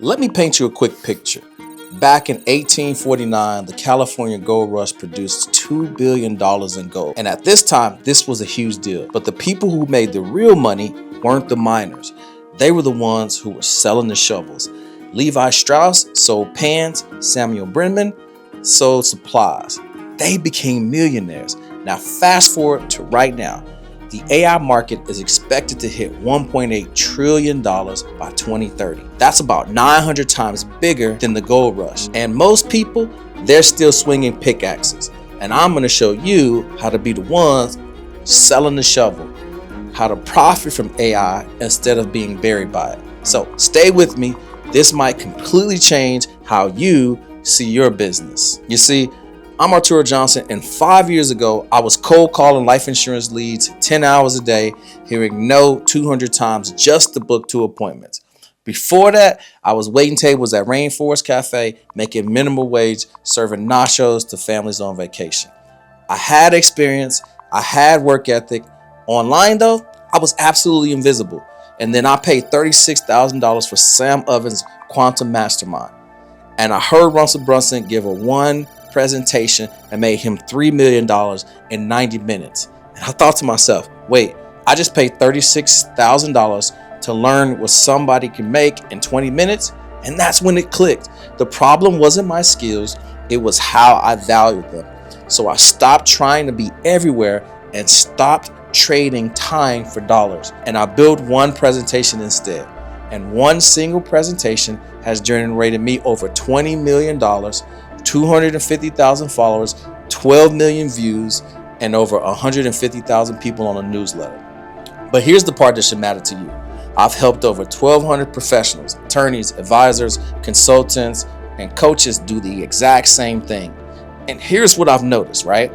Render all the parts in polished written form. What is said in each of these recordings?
Let me paint you a quick picture. Back in 1849, the California gold rush produced $2 billion in gold. And at this time, this was a huge deal. But the people who made the real money weren't the miners. They were the ones who were selling the shovels. Levi Strauss sold pans, Samuel Brennan sold supplies. They became millionaires. Now fast forward to right now. The AI market is expected to hit $1.8 trillion by 2030. That's about 900 times bigger than the gold rush. And most people, they're still swinging pickaxes. And I'm going to show you how to be the ones selling the shovel, how to profit from AI instead of being buried by it. So stay with me. This might completely change how you see your business. You see, I'm Arturo Johnson, and 5 years ago, I was cold calling life insurance leads 10 hours a day, hearing no 200 times just to book 2 appointments. Before that, I was waiting tables at Rainforest Cafe, making minimal wage, serving nachos to families on vacation. I had experience, I had work ethic. Online though, I was absolutely invisible. And then I paid $36,000 for Sam Ovens' Quantum Mastermind. And I heard Russell Brunson give a one presentation and made him $3 million in 90 minutes. And I thought to myself, wait, I just paid $36,000 to learn what somebody can make in 20 minutes? And that's when it clicked. The problem wasn't my skills, it was how I valued them. So I stopped trying to be everywhere and stopped trading time for dollars. And I built one presentation instead. And one single presentation has generated me over $20 million, 250,000 followers, 12 million views, and over 150,000 people on a newsletter. But here's the part that should matter to you. I've helped over 1,200 professionals, attorneys, advisors, consultants, and coaches do the exact same thing. And here's what I've noticed, right?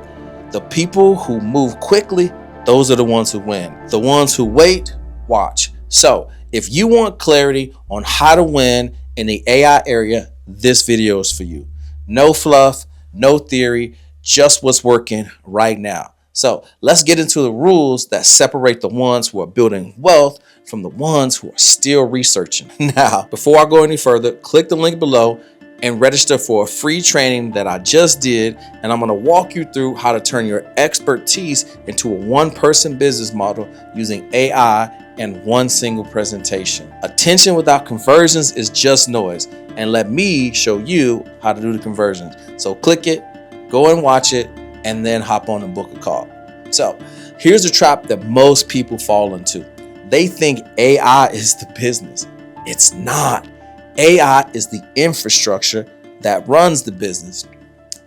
The people who move quickly, those are the ones who win. The ones who wait, watch. So if you want clarity on how to win in the AI area, this video is for you. No fluff, no theory, just what's working right now. So let's get into the rules that separate the ones who are building wealth from the ones who are still researching. Now, before I go any further, click the link below and register for a free training that I just did. And I'm going to walk you through how to turn your expertise into a one-person business model using AI and one single presentation. Attention without conversions is just noise. And let me show you how to do the conversions. So click it, go and watch it, and then hop on and book a call. So here's the trap that most people fall into. They think AI is the business. It's not. AI is the infrastructure that runs the business.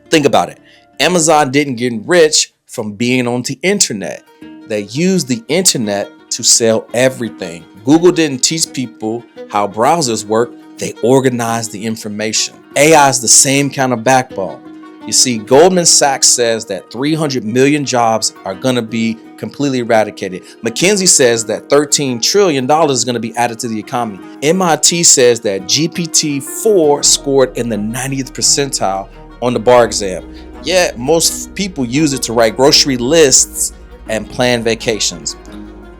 Think about it. Amazon didn't get rich from being on the internet. They used the internet to sell everything. Google didn't teach people how browsers work. They organized the information. AI is the same kind of backbone. You see, Goldman Sachs says that 300 million jobs are going to be completely eradicated. McKinsey says that $13 trillion is going to be added to the economy. MIT says that GPT-4 scored in the 90th percentile on the bar exam. Yet most people use it to write grocery lists and plan vacations.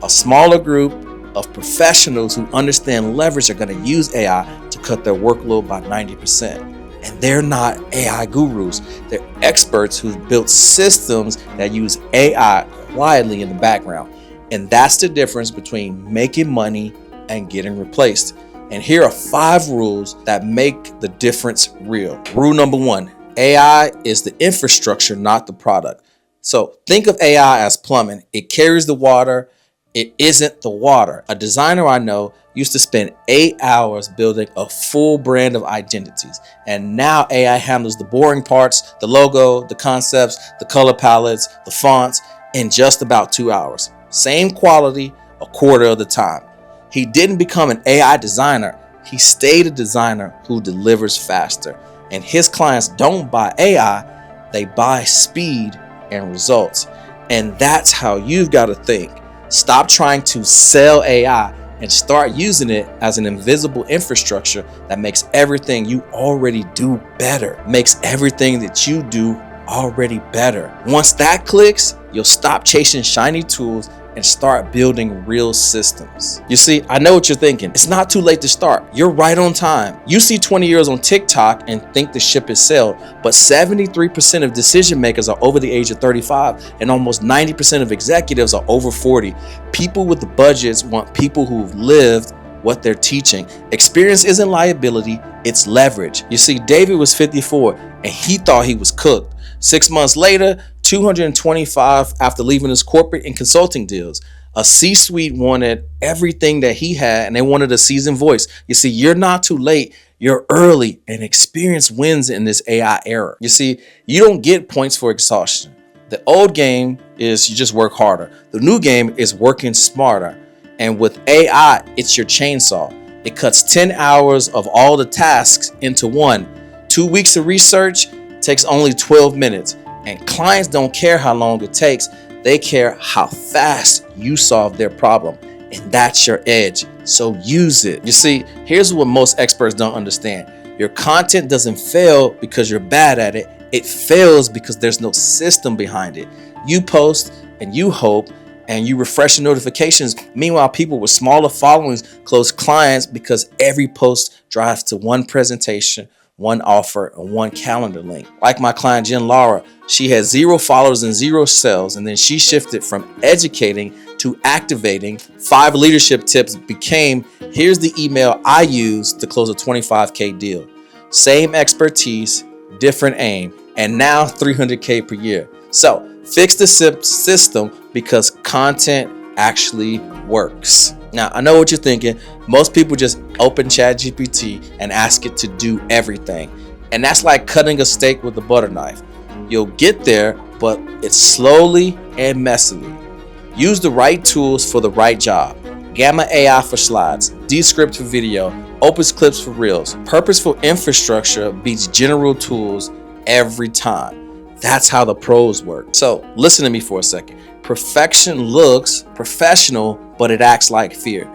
A smaller group of professionals who understand leverage are going to use AI to cut their workload by 90%. And they're not AI gurus. They're experts who've built systems that use AI quietly in the background. And that's the difference between making money and getting replaced. And here are 5 rules that make the difference real. Rule number 1, AI is the infrastructure, not the product. So think of AI as plumbing. It carries the water. It isn't the water. A designer I know used to spend 8 hours building a full brand of identities. And now AI handles the boring parts, the logo, the concepts, the color palettes, the fonts in just about 2 hours. Same quality, a quarter of the time. He didn't become an AI designer. He stayed a designer who delivers faster. And his clients don't buy AI, they buy speed and results. And that's how you've got to think. Stop trying to sell AI and start using it as an invisible infrastructure that makes everything you already do better, makes everything that you do already better. Once that clicks, you'll stop chasing shiny tools and start building real systems. You see, I know what you're thinking. It's not too late to start. You're right on time. You see 20 years on TikTok and think the ship has sailed, but 73% of decision makers are over the age of 35 and almost 90% of executives are over 40. People with the budgets want people who've lived what they're teaching. Experience isn't liability, it's leverage. You see, David was 54 and he thought he was cooked. 6 months later, 225 after leaving his corporate and consulting deals. A C-suite wanted everything that he had and they wanted a seasoned voice. You see, you're not too late, you're early, and experience wins in this AI era. You see, you don't get points for exhaustion. The old game is you just work harder. The new game is working smarter. And with AI, it's your chainsaw. It cuts 10 hours of all the tasks into one. 2 weeks of research takes only 12 minutes. And clients don't care how long it takes. They care how fast you solve their problem. And that's your edge. So use it. You see, here's what most experts don't understand. Your content doesn't fail because you're bad at it. It fails because there's no system behind it. You post and you hope and you refresh your notifications. Meanwhile, people with smaller followings close clients because every post drives to one presentation, one offer, and one calendar link. Like my client Jen Laura, she had 0 followers and 0 sales, and then she shifted from educating to activating. 5 leadership tips became, here's the email I use to close a $25K deal. Same expertise, different aim, and now $300K per year. So fix the system because content actually works. Now, I know what you're thinking. Most people just open ChatGPT and ask it to do everything. And that's like cutting a steak with a butter knife. You'll get there, but it's slowly and messily. Use the right tools for the right job. Gamma AI for slides, Descript for video, Opus Clips for reels. Purposeful infrastructure beats general tools every time. That's how the pros work. So listen to me for a second. Perfection looks professional, but it acts like fear.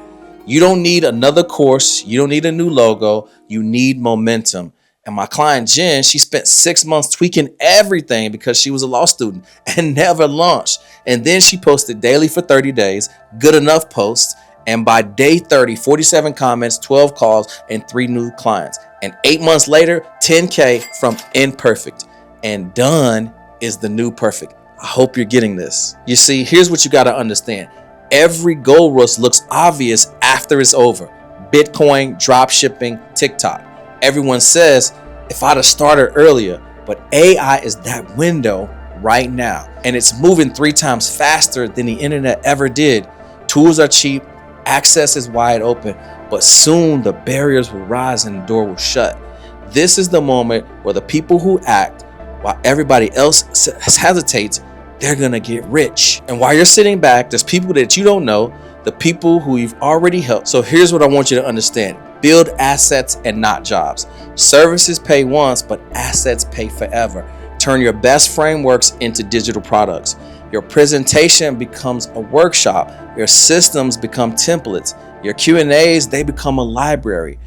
You don't need another course. You don't need a new logo. You need momentum. And my client Jen, she spent 6 months tweaking everything because she was a law student and never launched. And then she posted daily for 30 days, good enough posts. And by day 30, 47 comments, 12 calls, and 3 new clients. And 8 months later, 10K from imperfect. And done is the new perfect. I hope you're getting this. You see, here's what you got to understand. Every gold rush looks obvious after it's over. Bitcoin, drop shipping, TikTok. Everyone says, if I'd have started earlier, but AI is that window right now. And it's moving 3 times faster than the internet ever did. Tools are cheap, access is wide open, but soon the barriers will rise and the door will shut. This is the moment where the people who act while everybody else hesitates, they're gonna get rich. And while you're sitting back, there's people that you don't know, the people who you've already helped. So here's what I want you to understand. Build assets and not jobs. Services pay once, but assets pay forever. Turn your best frameworks into digital products. Your presentation becomes a workshop. Your systems become templates. Your Q&As, they become a library.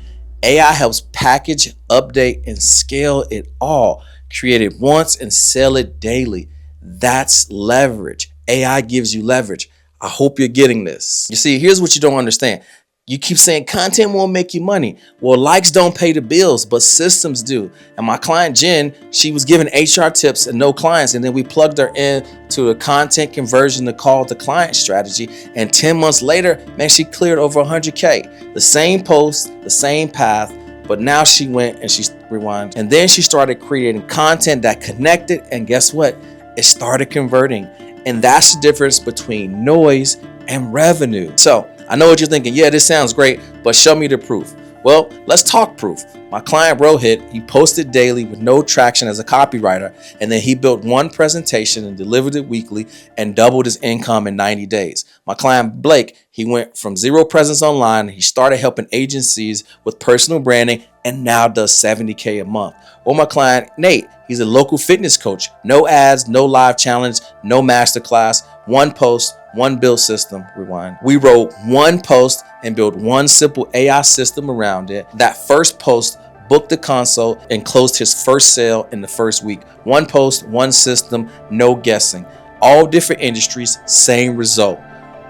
AI helps package, update, and scale it all. Create it once and sell it daily. That's leverage. AI gives you leverage. I hope you're getting this. You see, here's what you don't understand. You keep saying content won't make you money. Well, likes don't pay the bills, but systems do. And my client Jen, she was given HR tips and no clients. And then we plugged her in to a content conversion to call to client strategy. And 10 months later, man, she cleared over 100K. The same post, the same path. But now she went and she rewound. And then she started creating content that connected. And guess what? It started converting. And that's the difference between noise and revenue. So I know what you're thinking. Yeah, this sounds great, but show me the proof. Well, let's talk proof. My client Rohit, he posted daily with no traction as a copywriter, and then he built one presentation and delivered it weekly and doubled his income in 90 days. My client Blake, he went from 0 presence online. He started helping agencies with personal branding and now does 70K a month. Or my client Nate, he's a local fitness coach. No ads, no live challenge, no masterclass, one post, one build system. Rewind. We wrote one post and built one simple AI system around it. That first post booked the consult and closed his first sale in the first week. One post, one system, no guessing. All different industries, same result.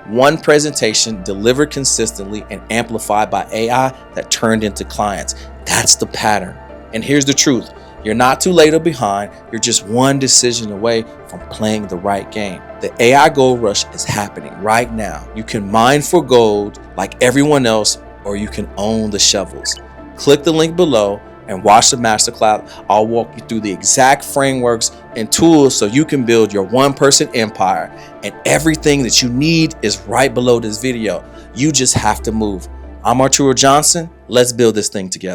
One presentation delivered consistently and amplified by AI that turned into clients. That's the pattern. And here's the truth. You're not too late or behind. You're just one decision away from playing the right game. The AI gold rush is happening right now. You can mine for gold like everyone else, or you can own the shovels. Click the link below and watch the masterclass. I'll walk you through the exact frameworks and tools so you can build your one-person empire. And everything that you need is right below this video. You just have to move. I'm Arturo Johnson. Let's build this thing together.